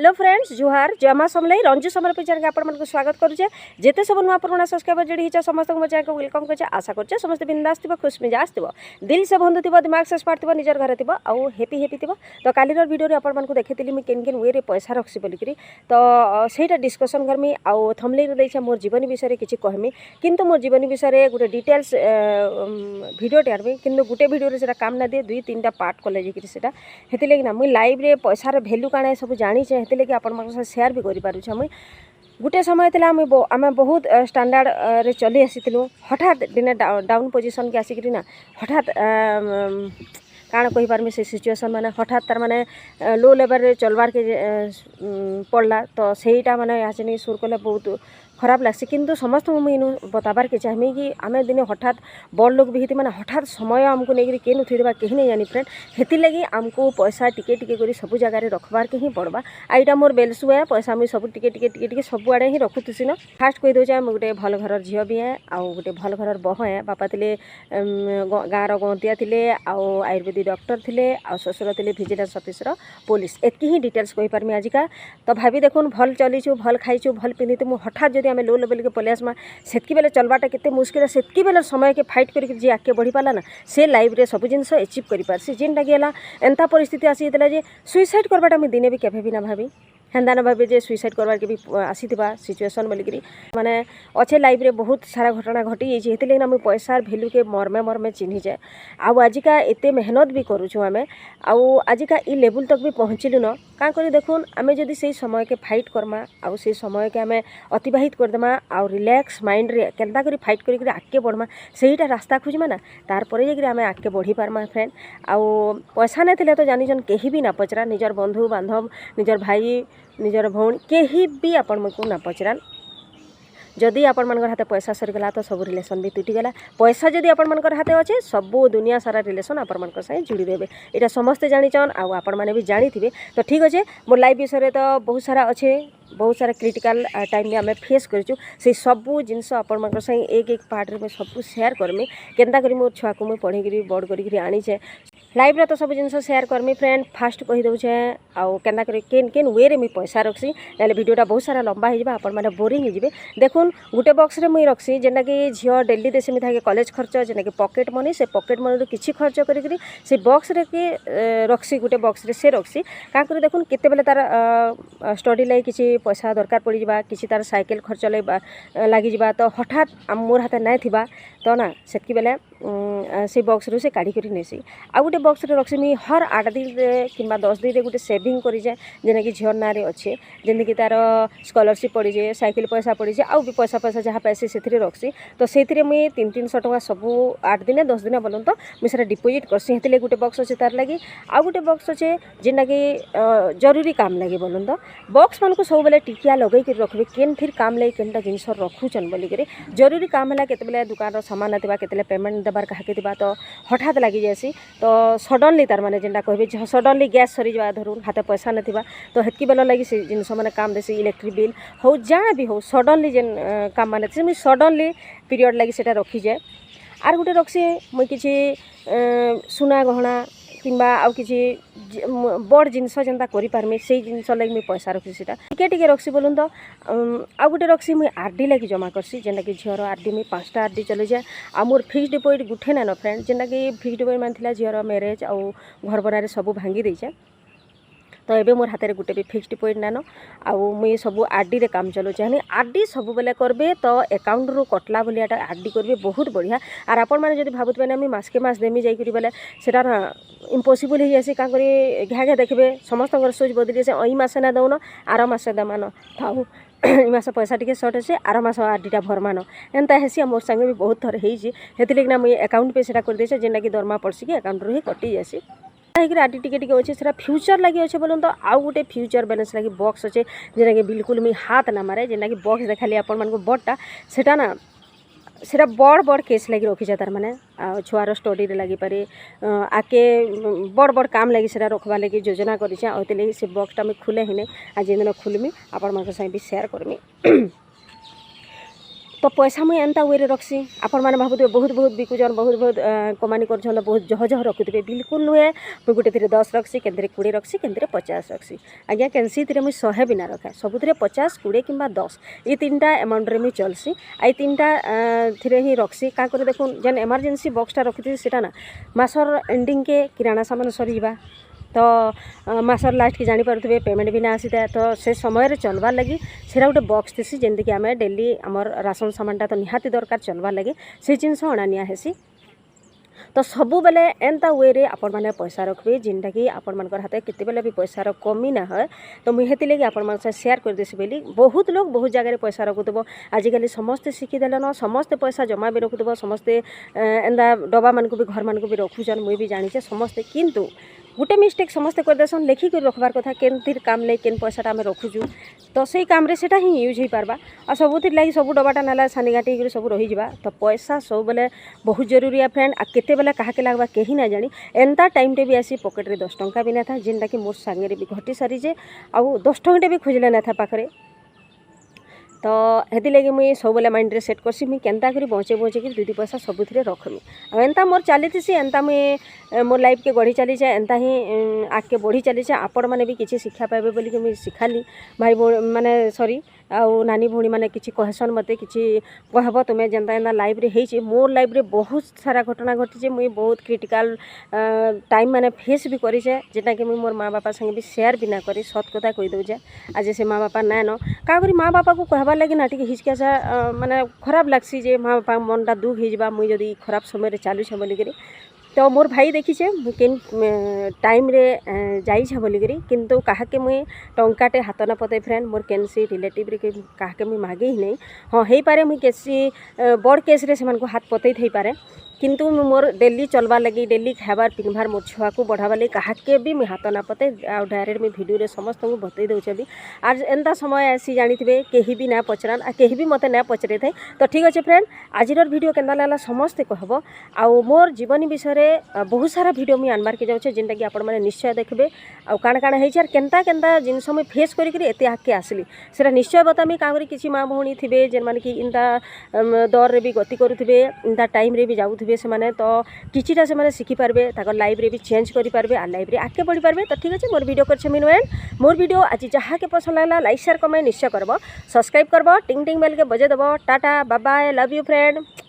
Hello friends जुहार जमा समलाई Ranju summer picture के आपण स्वागत करुचे जेते सब नुआ पुराना सब्सक्राइबर जोड़ी हिचा समस्त मो चैनल को वेलकम करछे आशा करछे समस्त बिंदास थिबो खुश मिजाज थिबो दिल से बंधु थिबो दिमाग से स्मार्ट थिबो निजर घर थिबो आउ हैप्पी हैप्पी थिबो। तो कालीर वीडियो रे आपण मानकु देखैतिली मी केन केन वे रे पैसा रखसी बोलिकरी तो सेटा डिस्कशन करमी आउ थंबनेल रे दैछे मोर जीवन विषय रे किछि कहमी किंतु मोर जीवन विषय रे गुटे डिटेल्स वीडियो टेरबी किंतु गुटे वीडियो रे सेटा काम ना दे दुई तीनटा पार्ट कले जेकरी सेटा हेति लेकिन मुई लाइव रे पैसा रे वैल्यू काणे सब जानि छे हेति लेकि आपण मानक शेयर भी करि पारुछ। मुई गुटे समय थिला आमे बहुत स्टैंडर्ड रे चली आसीतिलु हठात दिने डाउन पोजीशन के आसिकरी ना हठात काण कहि पारमी से सिचुएशन माने हठात तार माने लो लेवल रे चलवार के पड़ला तो सेहीटा माने आसनी सुर कले बहुत खराब लागसी किंतु समस्त मुझे बताबार के चाहमी कि आमे दिने हठात बड़ लोग भी माने हठात समय आमको लेकर केन उठे देबा कहीं नहीं जानी फ्रेंड हेति लगी आमको पैसा टिके टिके करी सब जगह रे रखबार के ही पड़बा आईटा मोर बेलसु है पैसा मुझे सब टिके टिके टिके टिके सब आड़े ही रखुथुसी न। फास्ट कहि दोचे हम गोटे भल घर झियो भी है आउ गोटे भल घर बह है बापा थिले गाँव गंतिया थिले आउ आयुर्वेदिक डॉक्टर थिले आउ ससुर थिले विजिलेंस ऑफिसर पुलिस एतकी ही डिटेल्स कहि पारमी आजिका। तो भाभी देखुन भल चलीछु भल खाइछु भल पिंधितु मु हठात आमे लो लेवल के पले आसमा सेतकी बेले चलबाटा केते मुश्किल है सेतकी बेले समय के फाइट करके जे आके बढ़ी पाला ना से लाइफ रे सब जिनस अचीव करि पारसी जेनटा गेला एंता परिस्थिति आसी देला जे सुसाइड करबाटा मैं दिने भी केभे भी ना भाभी हेन्दा ना भाभी जे सुसाइड करबार के भी आसीथिबा सिचुएशन बोलिकरी माने अच्छे लाइफ रे बहुत सारा घटना घटी जाइए हेति लेकिन आम पैसार भैल्यू के मर्मे मर्मे चिन्हि जाए आउ आजिका एते मेहनत भी करूछु आमे आउ आजिका ई लेवल तक भी पहुँचलु न का करी देखुन आमे जदि से समय के फाइट करमा आउ से समय के आमे अतिबाहित करदेमा आउ रिलैक्स माइंड रे केन्ता करी फाइट करी आगे बढ़मा सेहीटा रास्ता खोजमा ना तार परे जाकरी आमे आगे बढ़ी पारमा फ्रेंड आउ पैसा नहीं थिले तो जानिजन केही भी ना पचरा निजर बंधु बांधव निजर भाई निजर भौणी केही भी आपण मको ना पचरान जदि आपण मनकर हाथे पैसा सरीगला तो सब रिलेशन भी तुटिगला पैसा जदि आपण मनकर हाथे अच्छे सब दुनिया सारा रिलेशन आपण मनकर साथ जोड़ी देबे एटा समस्ते जानिचन आउ आपण माने भी जानिथिबे। तो ठीक अच्छे मोर लाइफ विषय तो बहुत सारा अच्छे बहुत सारा क्रिटिकल टाइम में आम फेस करूँ से सबू जिनस आपण मन साथ एक एक पार्ट रे सब शेयर करमी केन्ता करी मोर छुआ को मुझे पढ़ी बड़ करी आनीचे लाइफ रे तो सब जिनस शेयर करमी फ्रेंड। फास्ट कही दौचे आउ केन्ता करी केन केन वे रे मुझे पैसा रखसी ना वीडियोटा बहुत सारा लंबा हो आपण मैंने बोरिंग हो देखुन गोटे बक्स रे मुझे रखसी जेनटा कि झील डेली देसी था कॉलेज खर्च जेना कि पॉकेट मनी से पॉकेट मनी किसी खर्च करी से बक्स रे कि रखसी गोटे बक्स रे से रखसी का करी देखुन केते बेले तार स्टडी लाई किसी पैसा दरकार पड़ जा किसी तार साइकिल खर्च लगी तो हठात मोर हाथ नाई थिबा तो ना सेतकी बेले से बक्स रू से काढ़ी करी नेसी आ गोटे बक्स रे रखसी मुई हर 8 दिन किंबा 10 दिन गोटे सेविंग करी जाए जेना कि झील ना रे अच्छे जेन कि तार स्कॉलरशिप पड़ी जाए साइकिल पैसा पड़ी जाए आउ भी पैसा पैसा जहाँ पैसे से रखसी तो से मुई 300-300 टका सब 8 दिन 10 दिन बोलन तो मुझे डिपोजिट करसी हेतिले गोटे बक्स अच्छे तार लगी आ गोटे बक्स अच्छे जेना कि जरूरी काम लगे बोलन तो बक्स मान को सब बेले टिकिया लगे कर रखबे केन फिर काम लगे केनटा जिनस रखुचन बोलिक जरूरी काम है केते दुकान सामान आथिबा केते पेमेंट देबार काहे थिबा तो हठात लगी जासी तो सडनली तार माने जेनटा कहबे सडनली गैस सरी जा धरुन हाथे पैसा नथिबा तो हेतकी बेला लगी से जिनस माने काम देसी इलेक्ट्रिक बिल हो जहाँ भी हो सडनली जेन काम माने से सडनली पीरियड लगी सेटा रखी जाए आर गोटे रखसी मुई किछि सुना गहना किंबा आउ किछि बड़ जिनस जेनता करि पारमी से जिनस लगी मुई पैसा रखसी सेटा टिके टिके रखसी बोलून तो आउ गोटे रखसी मुई आरडी लगी जमा करसी जेनटा कि झीर आरडी मुई 5टा आरडी चले जाए आ मोर फिक्स डिपोजिट गुठे ना फ्रेंड जेनटा कि फिक्स डिपोजिट मान थिला झीर मैरेज आउ घर बनारे सब भांगी देछे तो ये मोर हाथ में गोटे भी फिक्स डिपोजिट नान आउ मुई सब आरडी रे काम चलो चाहे आरडी सब बेले करबे तो अकाउंट रू कटला बोली आरडी करबे बहुत बढ़िया आर आपण मैंने जब भावुवे ना मसके मस देमी जाइए बोले सेटा ना इम्पॉसिबल हो जाए क्या करी घा घा देखबे समस्त सोच बदली से ई मासे ना दौन आर मासे दमान थाऊ ई मास पैसा टिके सर्ट अच्छे आर मास आरडीटा भरमान एंता हेसी मोर संगे भी बहुत थर होती ना मुझे अकाउंट पे सेटा कर देसे जेना कि दरमा पड़सी कि अकाउंट रू ही कटि जासी आरडी टिके टिके अच्छे से फ्यूचर लगी अच्छे बोलूँ तो आउ गोटे फ्यूचर बैलेंस लगी बॉक्स अच्छे जेना कि बिल्कुल मुझे हाथ ना मारे जेना कि बॉक्स देखाली आपण मानक बड़टा सेटा ना सेटा बड़ बड़ केस लगी रखी जाए तार माने छुआर स्टडी रे लगी पारे आके बड़ बड़ काम लगी सेटा रखवा लगी योजना करिछे आते से बॉक्सटा मुझे खुले हिने आज दिन खुलमी आपण मानक साथ भी शेयर करमी। तो पैसा मुझे एंता वे रखसी आपण मैंने भावुए बहुत बहुत बिकुचन बहुत बहुत कमानी कर बहुत जह जह रखुवे बिल्कुल नुहे मुझे गोटे 10 रखसी के 20 रखसी के 50 रखसी आज्ञा कैंसी थी मुझे 100 भी ना रखे सबुत 50 20 कि 10 ये 3टा एमाउंट रे मुझे चलसी आई 3टा थी ही रखसी क्या कर देखो जेन एमरजेंसी बक्सटा रखी सीटा ना मासर एंडिंग के किराना सामान सरीजा तो मासर लास्ट की जानीपे पेमेंट भी ना आसी था तो से समय चलवार लगी सेटा गोटे बक्स थी जमीक आम डेली आमर राशन सामानटा तो निहाती दरकार चलवार लगी से जिनस अणानिया हेसी तो सबू बेले एंता वे रे आपण मैंने पैसा रखबे जिनटा कि आपण मानकर हाथ केते बेले भी पैसार कमी ना है तो मुझे हेती आपण मान शेयर कर देसी बोली बहुत लोग बहुत जगह पैसा रखुव आजिकल समस्ते शिखीदेलन समस्ते पैसा जमा भी रखुव समस्ते एंता डबा मान को भी घर मान को भी रखुचन मुझे भी जानी समस्ते किंतु गोटे मिस्टेक समस्ते करदेसन लेखिक रखबार कथा केनतिर काम ले केन पैसाटा आम रखुचु तो से काम रे सेटा ही यूज हो पारबा आ सबुतिर लगी सब डबाटा नाला सानी गाटी सब रही जावा तो पैसा सब बेले बहुत जरूरी है फ्रेंड आ केते बेले काहा के लागबा केही ना जानी एंता टाइम टे भी आसी पॉकेट रे 10 टंका भी ना था जिनटा कि मोर संगे रे भी घटी सारी जे आ 10 टंका भी खोजले ना था पाखरे तो हेती लगे मुझे सब बेले माइंड रे सेट करसी मुझे केनता करी बचे बचे कि 2 पैसा सबुथिरे रखमी आ एंता मोर चली एंता मुझे मोर लाइफ के गढ़ी चली एंता ही आगे बढ़ी चली आपण मैंने भी किसी शिक्षा पाइबे बोली कि मुझे शिखाली भाई माने सॉरी आउ नानी भौणी मैंने किसी कहसन मत कि कहब तुम्हें जेनता एंता लाइफ रे हेची मोर लाइफ रे बहुत सारा घटना घटी मुझे बहुत क्रिटिकल टाइम मैंने फेस भी करेचे जेटा कि मुझे मोर माँ बापा संगे भी शेयर भी ना करी सत कथा कही दौचे आज से माँ बापा नाइन क्या करी माँ बापा को कहबार लगे ना टी हिचका माने खराब लगसी जे माँ बापा मनटा दुख हो मुझे जदि खराब समय चलुछे बोलिकी तो मोर भाई देखीचे केन टाइम रे जाइछे बोलिकी किंतु काहाके मुई टंकाटे हाथ ना पते फ्रेंड मोर केनसी रिलेटिव रे काहाके मुई मागे ही नहीं हाँ हो पारे मुई केसी बड़ केस रे सेमान को हाथ पते थई पारे किंतु मोर डेली चलबार लगी डेली खाबार पिन्हबार मोर छुआ को बढ़ाबार लगी काहाके भी मुई हाथ ना पते आ डायरेक्ट मुई वीडियो रे समस्त को बतई दउछे भी आज एंता समय आसी जानिथिबे केही भी ना पचरान आ केही भी मते ना पचरे थाई तो ठीक अच्छे फ्रेंड आजिर वीडियो केनता लागला समस्ते कहब आ मोर जीवनी विषय बहुत सारा वीडियो मुई आनबार के जाउछे जेनटा कि आपण माने निश्चय देखबे आ काण काण हेछि आर केनता केनता जिनस मुई फेस करिकरी एते आके आसली सेरा निश्चय बतामी कागरी किछि माँ भौणी थिबे जेन माने कि इंता दर रे भी गति करुथिबे इंता टाइम रे भी जाउथिबे से माने तो किछिटा से माने शिखि पारबे ताको लाइफ रे भी चेंज करि पारबे आ लाइफ रे आके बढ़ी पारबे तो ठीक अछि मोर वीडियो करछे मिन एंड मोर वीडियो आज जहा के पसंद लागला लाइक शेयर कमेंट निश्चय करबो सब्सक्राइब करबो टिंग टिंग बेल के बजे देबो tata bye bye love you friend.